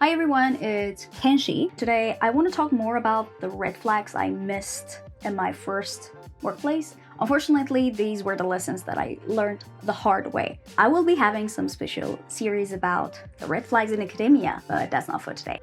Hi everyone, it's Kenshi. Today I want to talk more about the red flags I missed in my first workplace. Unfortunately, these were the lessons that I learned the hard way. I will be having some special series about the red flags in academia, but that's not for today.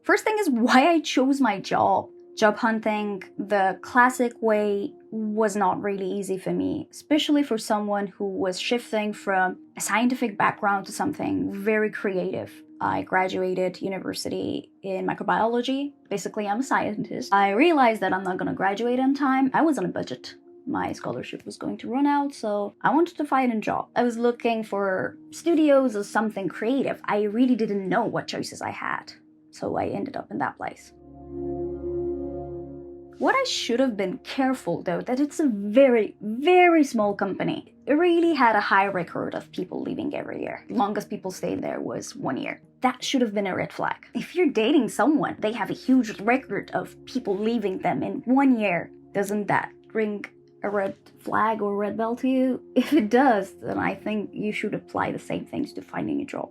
First thing is why I chose my job. Job hunting the classic way was not really easy for me, especially for someone who was shifting from a scientific background to something very creative. I graduated university in microbiology. Basically, I'm a scientist. I realized that I'm not going to graduate on time. I was on a budget. My scholarship was going to run out, so I wanted to find a job. I was looking for studios or something creative. I really didn't know what choices I had. So I ended up in that place. What I should have been careful though, that it's a very, very small company. It really had a high record of people leaving every year. Longest people stayed there was 1 year. That should have been a red flag. If you're dating someone, they have a huge record of people leaving them in 1 year. Doesn't that ring a red flag or red bell to you? If it does, then I think you should apply the same things to finding a job.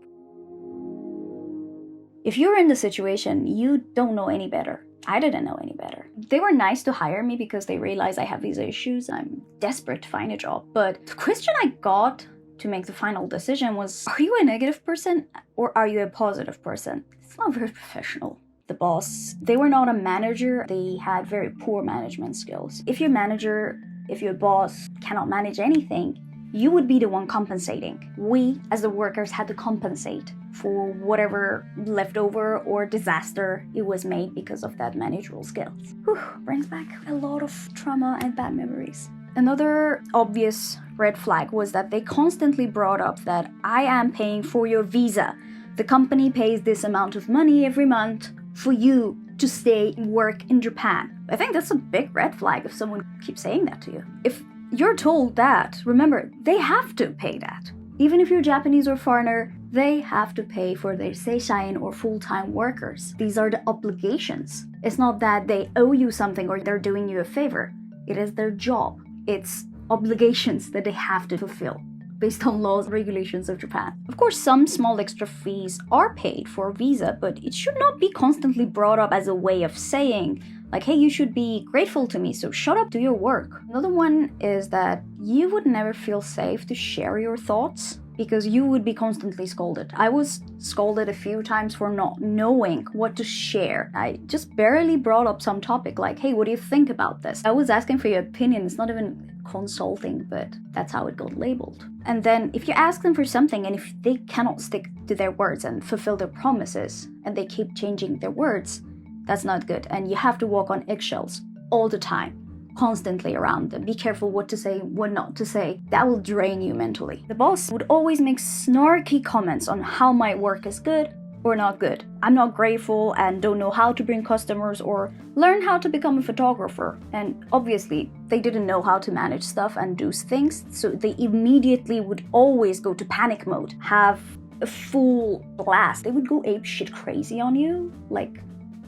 If you're in the situation, you don't know any better. I didn't know any better. They were nice to hire me because they realized I have these issues. I'm desperate to find a job. But the question I got to make the final decision was, are you a negative person or are you a positive person? It's not very professional. The boss, they were not a manager. They had very poor management skills. If your manager, if your boss cannot manage anything, you would be the one compensating. We, as the workers, had to compensate for whatever leftover or disaster it was made because of that managerial skills. Brings back a lot of trauma and bad memories. Another obvious red flag was that they constantly brought up that I am paying for your visa. The company pays this amount of money every month for you to stay and work in Japan. I think that's a big red flag if someone keeps saying that to you. If you're told that, remember, they have to pay that. Even if you're Japanese or foreigner, they have to pay for their seishain or full-time workers. These are the obligations. It's not that they owe you something or they're doing you a favor. It is their job. It's obligations that they have to fulfill based on laws and regulations of Japan. Of course, some small extra fees are paid for a visa, but it should not be constantly brought up as a way of saying, like, hey, you should be grateful to me, so shut up, do your work. Another one is that you would never feel safe to share your thoughts because you would be constantly scolded. I was scolded a few times for not knowing what to share. I just barely brought up some topic like, hey, what do you think about this? I was asking for your opinion. It's not even consulting, but that's how it got labeled. And then if you ask them for something and if they cannot stick to their words and fulfill their promises and they keep changing their words, that's not good. And you have to walk on eggshells all the time, constantly around them. Be careful what to say, what not to say. That will drain you mentally. The boss would always make snarky comments on how my work is good or not good. I'm not grateful and don't know how to bring customers or learn how to become a photographer. And obviously, they didn't know how to manage stuff and do things, so they immediately would always go to panic mode, have a full blast. They would go ape shit crazy on you, like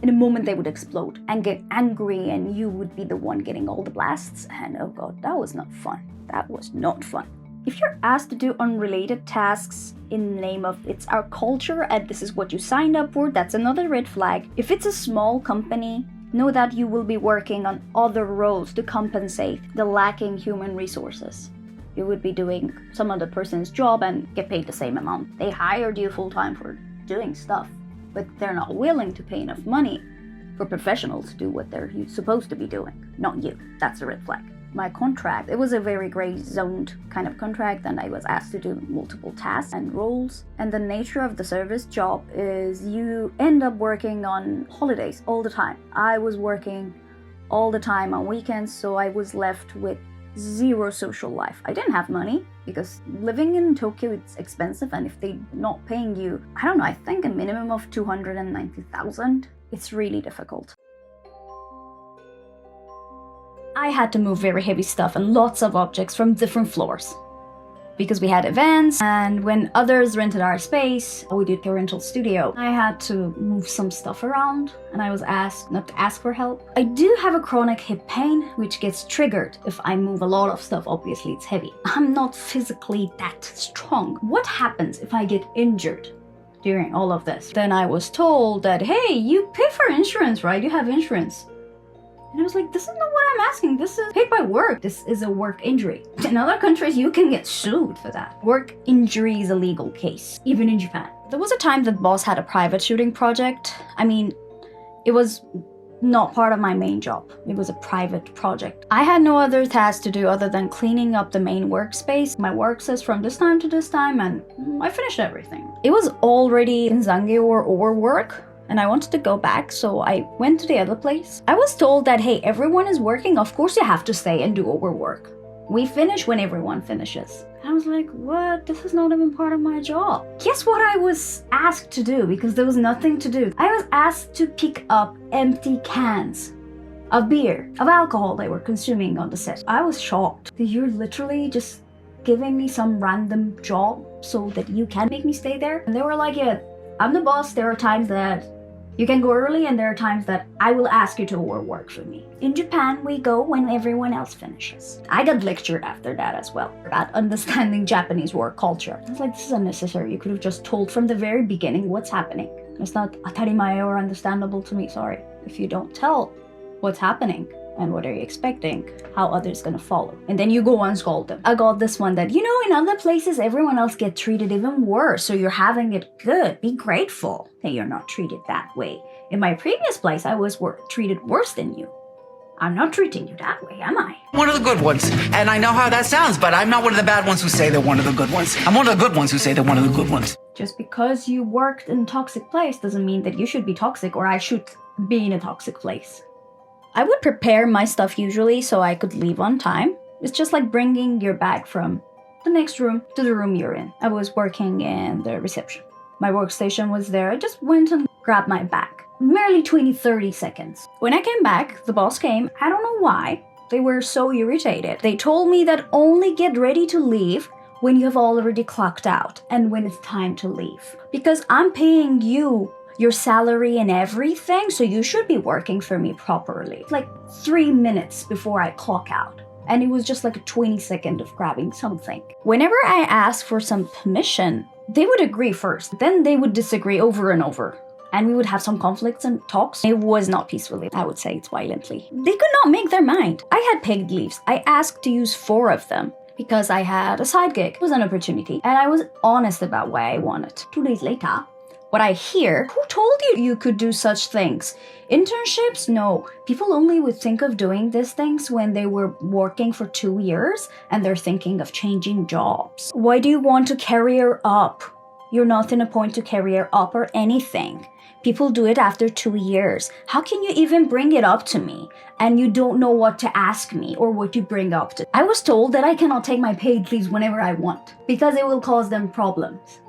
in a moment they would explode and get angry and you would be the one getting all the blasts. And oh god, that was not fun. That was not fun. If you're asked to do unrelated tasks in the name of it's our culture and this is what you signed up for, that's another red flag. If it's a small company, know that you will be working on other roles to compensate the lacking human resources. You would be doing some other person's job and get paid the same amount. They hired you full-time for doing stuff, but they're not willing to pay enough money for professionals to do what they're supposed to be doing, not you. That's a red flag. My contract, it was a very gray zoned kind of contract, and I was asked to do multiple tasks and roles. And the nature of the service job is you end up working on holidays all the time. I was working all the time on weekends, so I was left with zero social life. I didn't have money because living in Tokyo, it's expensive, and if they're not paying you, I don't know, I think a minimum of 290,000, it's really difficult. I had to move very heavy stuff and lots of objects from different floors. because we had events, and when others rented our space, we did a rental studio. I had to move some stuff around, and I was asked not to ask for help. I do have a chronic hip pain, which gets triggered if I move a lot of stuff. Obviously, it's heavy. I'm not physically that strong. What happens if I get injured during all of this? Then I was told that, hey, you pay for insurance, right? You have insurance. And I was like, this is not what I'm asking. This is paid by work. This is a work injury. In other countries, you can get sued for that. Work injury is a legal case, even in Japan. There was a time that boss had a private shooting project. I mean, it was not part of my main job. It was a private project. I had no other tasks to do other than cleaning up the main workspace. My work says from this time to this time, and I finished everything. It was already in Zange or overwork, and I wanted to go back, so I went to the other place. I was told that, hey, everyone is working, of course you have to stay and do overwork. We finish when everyone finishes. I was like, what? This is not even part of my job. Guess what I was asked to do, because there was nothing to do. I was asked to pick up empty cans of beer, of alcohol they were consuming on the set. I was shocked. You're literally just giving me some random job so that you can make me stay there? And they were like, yeah, I'm the boss. There are times that you can go early, and there are times that I will ask you to overwork for me. In Japan, we go when everyone else finishes. I got lectured after that as well about understanding Japanese work culture. I was like, this is unnecessary. You could have just told from the very beginning what's happening. It's not atarimae or understandable to me, sorry. If you don't tell what's happening and what are you expecting, how others gonna follow. And then you go and scold them. I got this one that, in other places, everyone else get treated even worse, so you're having it good. Be grateful that you're not treated that way. In my previous place, I was treated worse than you. I'm not treating you that way, am I? One of the good ones. And I know how that sounds, but I'm not one of the bad ones who say they're one of the good ones. I'm one of the good ones who say they're one of the good ones. Just because you worked in a toxic place doesn't mean that you should be toxic or I should be in a toxic place. I would prepare my stuff usually so I could leave on time. It's just like bringing your bag from the next room to the room you're in. I was working in the reception. My workstation was there. I just went and grabbed my bag. Merely 20-30 seconds. When I came back, the boss came. I don't know why. They were so irritated. They told me that only get ready to leave when you have already clocked out and when it's time to leave. Because I'm paying you your salary and everything, so you should be working for me properly. Like 3 minutes before I clock out. And it was just like a 20-second of grabbing something. Whenever I asked for some permission, they would agree first. Then they would disagree over and over. And we would have some conflicts and talks. It was not peacefully. I would say it's violently. They could not make their mind. I had paid leaves. I asked to use 4 of them because I had a side gig. It was an opportunity. And I was honest about why I wanted. 2 days later, what I hear, who told you you could do such things? Internships? No. People only would think of doing these things when they were working for 2 years and they're thinking of changing jobs. Why do you want to career up? You're not in a point to career up or anything. People do it after 2 years. How can you even bring it up to me? And you don't know what to ask me or what to bring up to. I was told that I cannot take my paid leaves whenever I want because it will cause them problems.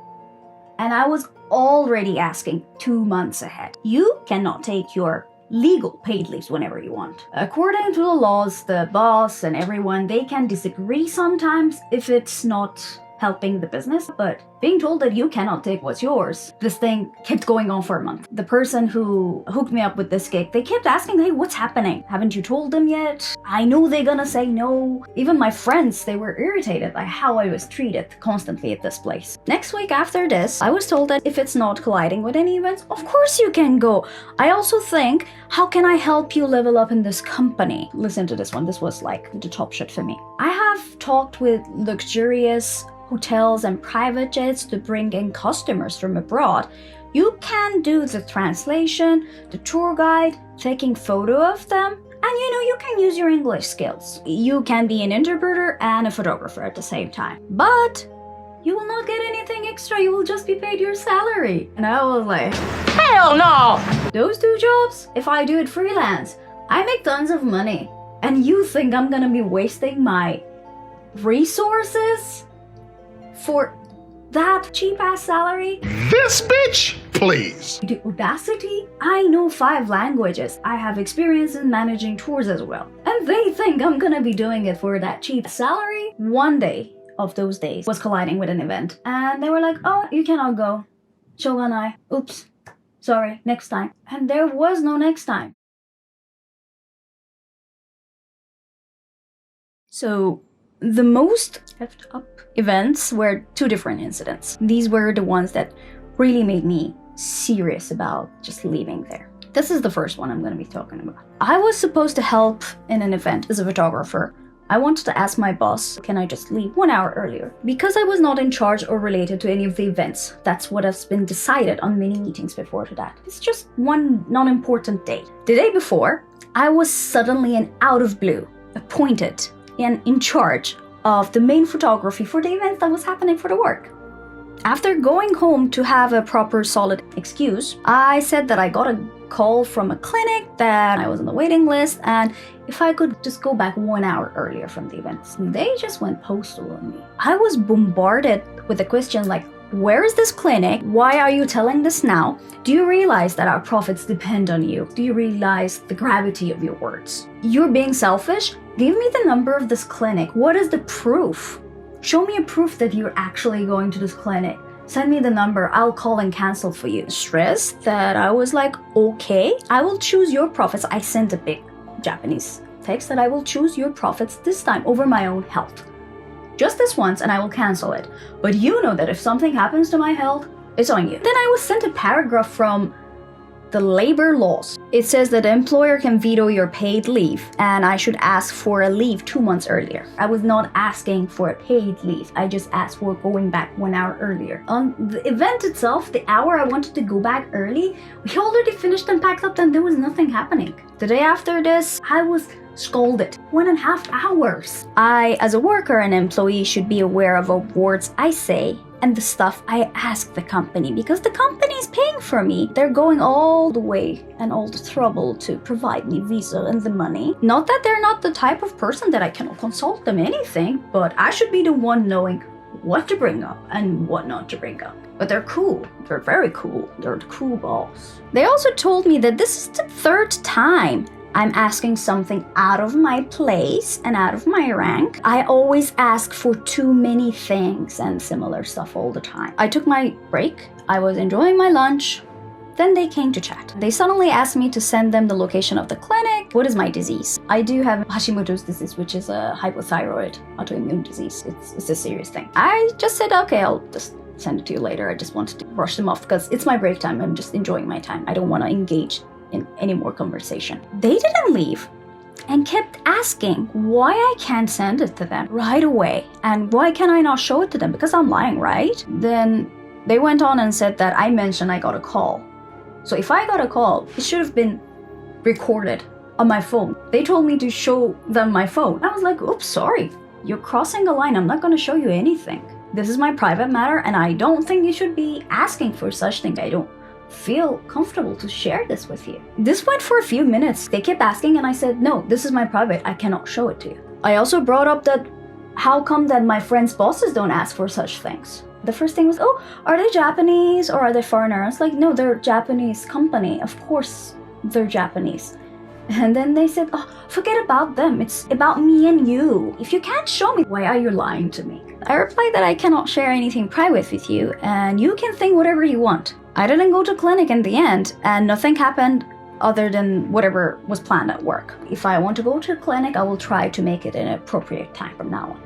And I was already asking 2 months ahead. You cannot take your legal paid leaves whenever you want. According to the laws, the boss and everyone, they can disagree sometimes if it's not helping the business, but being told that you cannot take what's yours, this thing kept going on for a month. The person who hooked me up with this gig, they kept asking, hey, what's happening? Haven't you told them yet? I know they're gonna say no. Even my friends, they were irritated by how I was treated constantly at this place. Next week after this, I was told that if it's not colliding with any events, of course you can go. I also think, how can I help you level up in this company? Listen to this one. This was like the top shit for me. I have talked with luxurious hotels and private jets to bring in customers from abroad. You can do the translation, the tour guide, taking photo of them, and you can use your English skills. You can be an interpreter and a photographer at the same time. But you will not get anything extra, you will just be paid your salary. And I was like, hell no! Those 2 jobs, if I do it freelance, I make tons of money. And you think I'm gonna be wasting my resources for that cheap-ass salary? This bitch? Please. The audacity? I know 5 languages. I have experience in managing tours as well. And they think I'm gonna be doing it for that cheap salary? One day, of those days was colliding with an event. And they were like, oh, you cannot go. Shogunai. Oops. Sorry, next time. And there was no next time. So the most effed up events were two different incidents. These were the ones that really made me serious about just leaving there. This is the first one I'm going to be talking about. I was supposed to help in an event as a photographer. I wanted to ask my boss, can I just leave 1 hour earlier? Because I was not in charge or related to any of the events. That's what has been decided on many meetings before to that. It's just one non-important day. The day before, I was suddenly and out of blue appointed and in charge of the main photography for the event that was happening for the work. After going home to have a proper solid excuse, I said that I got a call from a clinic that I was on the waiting list and if I could just go back 1 hour earlier from the events. They just went postal on me. I was bombarded with a question like, where is this clinic? Why are you telling this now? Do you realize that our profits depend on you? Do you realize the gravity of your words? You're being selfish? Give me the number of this clinic. What is the proof? Show me a proof that you're actually going to this clinic. Send me the number, I'll call and cancel for you. Stressed that I was like, okay, I will choose your profits. I sent a big Japanese text that I will choose your profits this time over my own health. Just this once and I will cancel it. But you know that if something happens to my health, it's on you. Then I was sent a paragraph from the labor laws. It says that the employer can veto your paid leave and I should ask for a leave 2 months earlier. I was not asking for a paid leave. I just asked for going back 1 hour earlier. On the event itself, the hour I wanted to go back early, we already finished and packed up and there was nothing happening. The day after this, I was scolded. 1.5 hours. I, as a worker and employee, should be aware of what words I say and the stuff I ask the company because the company is paying for me. They're going all the way and all the trouble to provide me visa and the money. Not that they're not the type of person that I cannot consult them anything, but I should be the one knowing what to bring up and what not to bring up. But they're cool. They're very cool. They're the cool boss. They also told me that this is the 3rd time I'm asking something out of my place and out of my rank. I always ask for too many things and similar stuff all the time. I took my break. I was enjoying my lunch. Then they came to chat. They suddenly asked me to send them the location of the clinic. What is my disease? I do have Hashimoto's disease, which is a hypothyroid autoimmune disease. It's a serious thing. I just said, okay, I'll just send it to you later. I just wanted to brush them off because it's my break time. I'm just enjoying my time. I don't want to engage in any more conversation. They didn't leave and kept asking why I can't send it to them right away and why can I not show it to them because I'm lying, right? Then they went on and said that I mentioned I got a call. So if I got a call, it should have been recorded on my phone. They told me to show them my phone. I was like, oops, sorry. You're crossing a line. I'm not going to show you anything. This is my private matter and I don't think you should be asking for such thing. I don't feel comfortable to share this with you. This went for a few minutes. They kept asking and I said, no, this is my private. I cannot show it to you. I also brought up that how come that my friends' bosses don't ask for such things? The first thing was, oh, are they Japanese or are they foreigners? Like, no, they're a Japanese company. Of course they're Japanese. And then they said, oh, forget about them. It's about me and you. If you can't show me, why are you lying to me? I replied that I cannot share anything private with you and you can think whatever you want. I didn't go to clinic in the end and nothing happened other than whatever was planned at work. If I want to go to clinic, I will try to make it in an appropriate time from now on.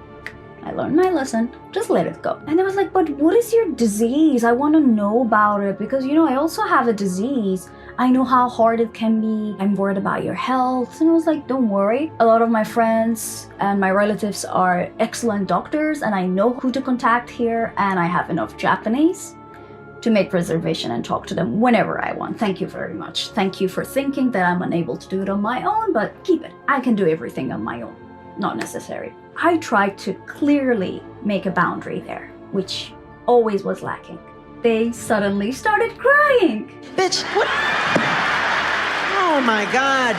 I learned my lesson, just let it go. And I was like, but what is your disease? I want to know about it because, you know, I also have a disease. I know how hard it can be. I'm worried about your health. And I was like, don't worry. A lot of my friends and my relatives are excellent doctors and I know who to contact here and I have enough Japanese to make reservation and talk to them whenever I want. Thank you very much. Thank you for thinking that I'm unable to do it on my own, but keep it. I can do everything on my own. Not necessary. I tried to clearly make a boundary there, which always was lacking. They suddenly started crying. Bitch, what? Oh my God.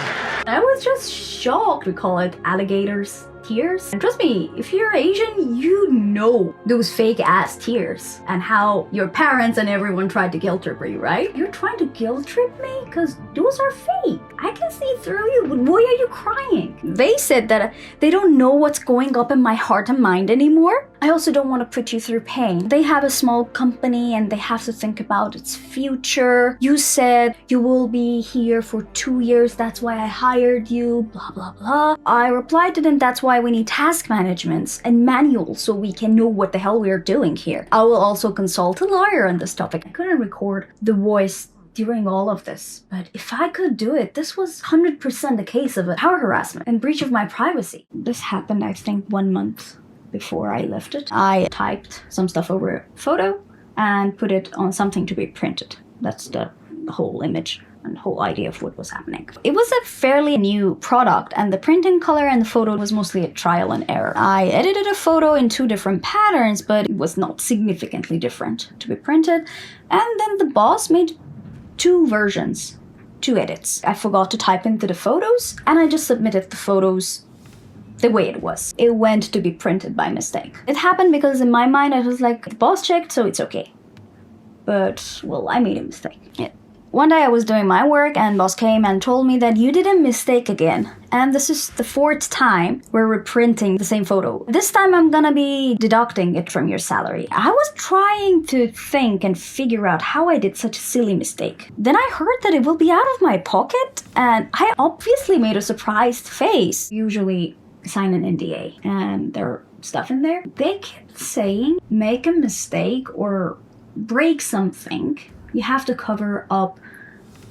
I was just shocked. We call it alligators. tears. And trust me, if you're Asian, you know those fake ass tears and how your parents and everyone tried to guilt trip you, right? You're trying to guilt trip me? Because those are fake. I can see through you, but why are you crying? They said that they don't know what's going up in my heart and mind anymore. I also don't want to put you through pain. They have a small company and they have to think about its future. You said you will be here for 2 years. That's why I hired you, blah, blah, blah. I replied to them, that's why we need task managements and manuals so we can know what the hell we are doing here. I will also consult a lawyer on this topic. I couldn't record the voice during all of this, but if I could do it, this was 100% a case of a power harassment and breach of my privacy. This happened, I think, 1 month before I left it. I typed some stuff over a photo and put it on something to be printed. That's the whole image and whole idea of what was happening. It was a fairly new product, and the printing color and the photo was mostly a trial and error. I edited a photo in 2 different patterns, but it was not significantly different to be printed. And then the boss made 2 versions, 2 edits. I forgot to type into the photos, and I just submitted the photos the way it was. It went to be printed by mistake. It happened because in my mind I was like, the boss checked, so it's okay. But, well, I made a mistake. Yeah. One day I was doing my work and boss came and told me that you did a mistake again. And this is the 4th time we're reprinting the same photo. This time I'm gonna be deducting it from your salary. I was trying to think and figure out how I did such a silly mistake. Then I heard that it will be out of my pocket, and I obviously made a surprised face. Usually sign an NDA and there are stuff in there. They kept saying, make a mistake or break something, you have to cover up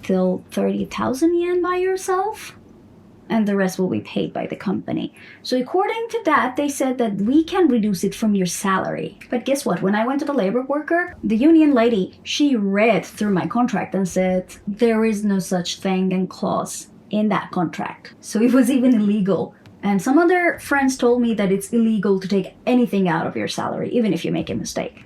till 30,000 yen by yourself, and the rest will be paid by the company. So according to that, they said that we can reduce it from your salary. But guess what? When I went to the labor worker, the union lady, she read through my contract and said, there is no such thing and clause in that contract. So it was even illegal. And some other friends told me that it's illegal to take anything out of your salary, even if you make a mistake.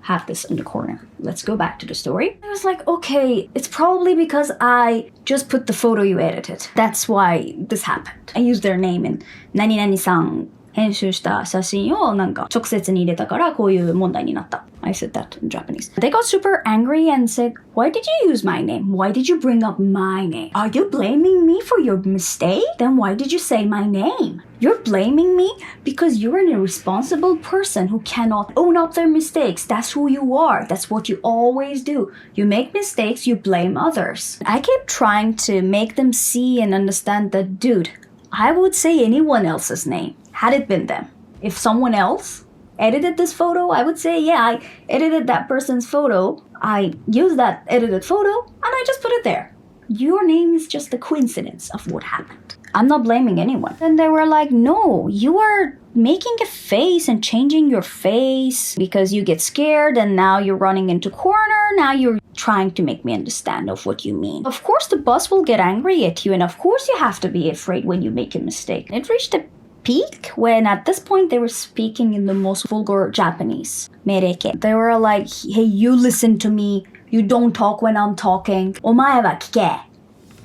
Have this in the corner. Let's go back to the story. I was like, okay, it's probably because I just put the photo you edited. That's why this happened. I used their name in 何々さん編集した写真をなんか直接に入れたからこういう問題になった。I said that in Japanese. They got super angry and said, why did you use my name? Why did you bring up my name? Are you blaming me for your mistake? Then why did you say my name? You're blaming me because you're an irresponsible person who cannot own up their mistakes. That's who you are. That's what you always do. You make mistakes, you blame others. I kept trying to make them see and understand that, dude, I would say anyone else's name had it been them. If someone else edited this photo, I would say, yeah, I edited that person's photo. I used that edited photo and I just put it there. Your name is just a coincidence of what happened. I'm not blaming anyone. And they were like, no, you are making a face and changing your face because you get scared and now you're running into corner. Now you're trying to make me understand of what you mean. Of course, the boss will get angry at you, and of course you have to be afraid when you make a mistake. It reached a peak when at this point they were speaking in the most vulgar Japanese. Mereke. They were like, hey, you listen to me. You don't talk when I'm talking. Omae wa kike.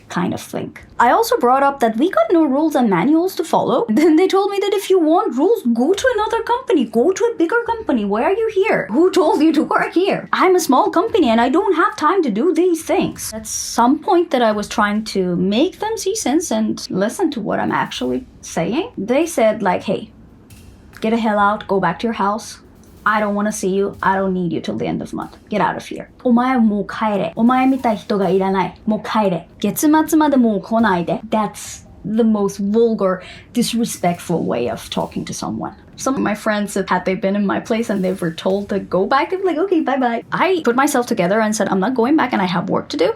Kind of thing. I also brought up that we got no rules and manuals to follow. Then they told me that if you want rules, go to another company. Go to a bigger company. Why are you here? Who told you to work here? I'm a small company and I don't have time to do these things. At some point that I was trying to make them see sense and listen to what I'm actually saying, they said like, hey, get the hell out. Go back to your house. I don't want to see you. I don't need you till the end of the month. Get out of here. お前はもう帰れ。お前みたい人がいらない。もう帰れ。月末までもう来ないで。That's the most vulgar, disrespectful way of talking to someone. Some of my friends said had they been in my place and they were told to go back, they'd be like, okay, bye-bye. I put myself together and said, I'm not going back and I have work to do.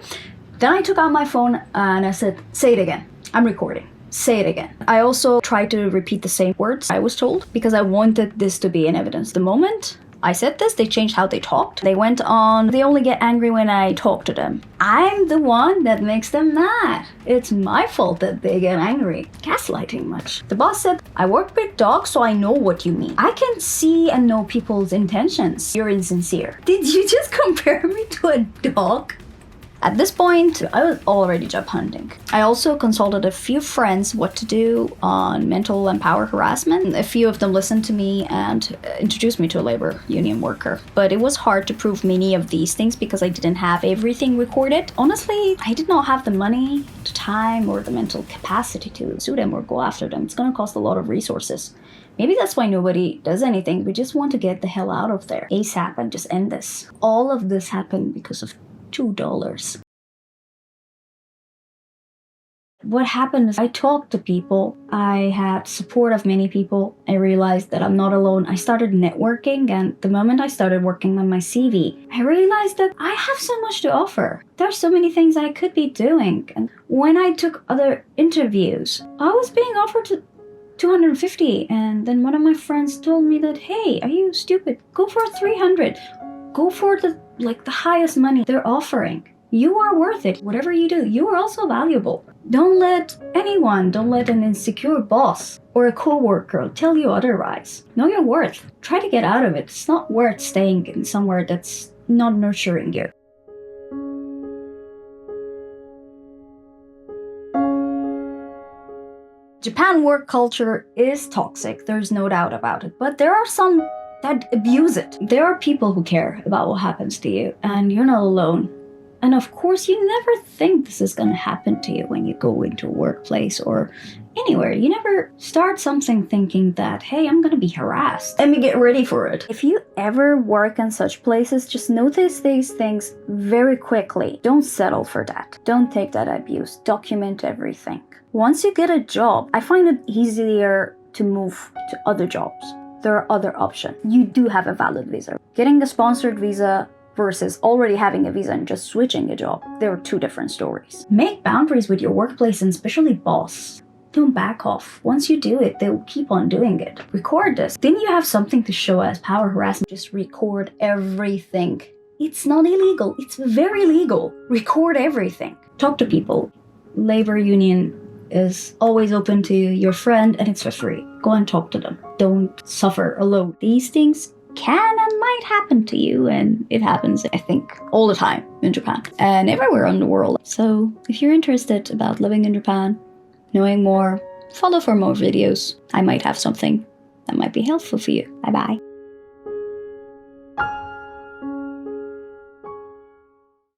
Then I took out my phone and I said, say it again. I'm recording. Say it again. I also tried to repeat the same words I was told because I wanted this to be in evidence. The moment I said this, they changed how they talked. They went on, they only get angry when I talk to them. I'm the one that makes them mad. It's my fault that they get angry. Gaslighting much. The boss said, I work with dogs, so I know what you mean. I can see and know people's intentions. You're insincere. Did you just compare me to a dog? At this point, I was already job hunting. I also consulted a few friends what to do on mental and power harassment. A few of them listened to me and introduced me to a labor union worker. But it was hard to prove many of these things because I didn't have everything recorded. Honestly, I did not have the money, the time, or the mental capacity to sue them or go after them. It's gonna cost a lot of resources. Maybe that's why nobody does anything. We just want to get the hell out of there ASAP and just end this. All of this happened because of $2. What happened is I talked to people. I had support of many people. I realized that I'm not alone. I started networking, and the moment I started working on my CV, I realized that I have so much to offer. There's so many things I could be doing. And when I took other interviews, I was being offered to 250, and then one of my friends told me that, hey, are you stupid? Go for 300. Go for the highest money they're offering. You are worth it. Whatever you do, you are also valuable. Don't let an insecure boss or a coworker tell you otherwise. Know your worth. Try to get out of it. It's not worth staying in somewhere that's not nurturing you. Japan work culture is toxic, there's no doubt about it, but there are some that abuse it. There are people who care about what happens to you, and you're not alone. And of course, you never think this is going to happen to you when you go into a workplace or anywhere. You never start something thinking that, hey, I'm going to be harassed. Let me get ready for it. If you ever work in such places, just notice these things very quickly. Don't settle for that. Don't take that abuse. Document everything. Once you get a job, I find it easier to move to other jobs. There are other options. You do have a valid visa. Getting a sponsored visa versus already having a visa and just switching a job, there are two different stories. Make boundaries with your workplace and especially boss. Don't back off. Once you do it, they'll keep on doing it. Record this. Then you have something to show as power harassment. Just record everything. It's not illegal. It's very legal. Record everything. Talk to people. Labor union is always open to your friend and it's for free. Go and talk to them. Don't suffer alone. These things can and might happen to you, and it happens, I think, all the time in Japan and everywhere in the world. So if you're interested about living in Japan, knowing more, follow for more videos. I might have something that might be helpful for you. Bye bye.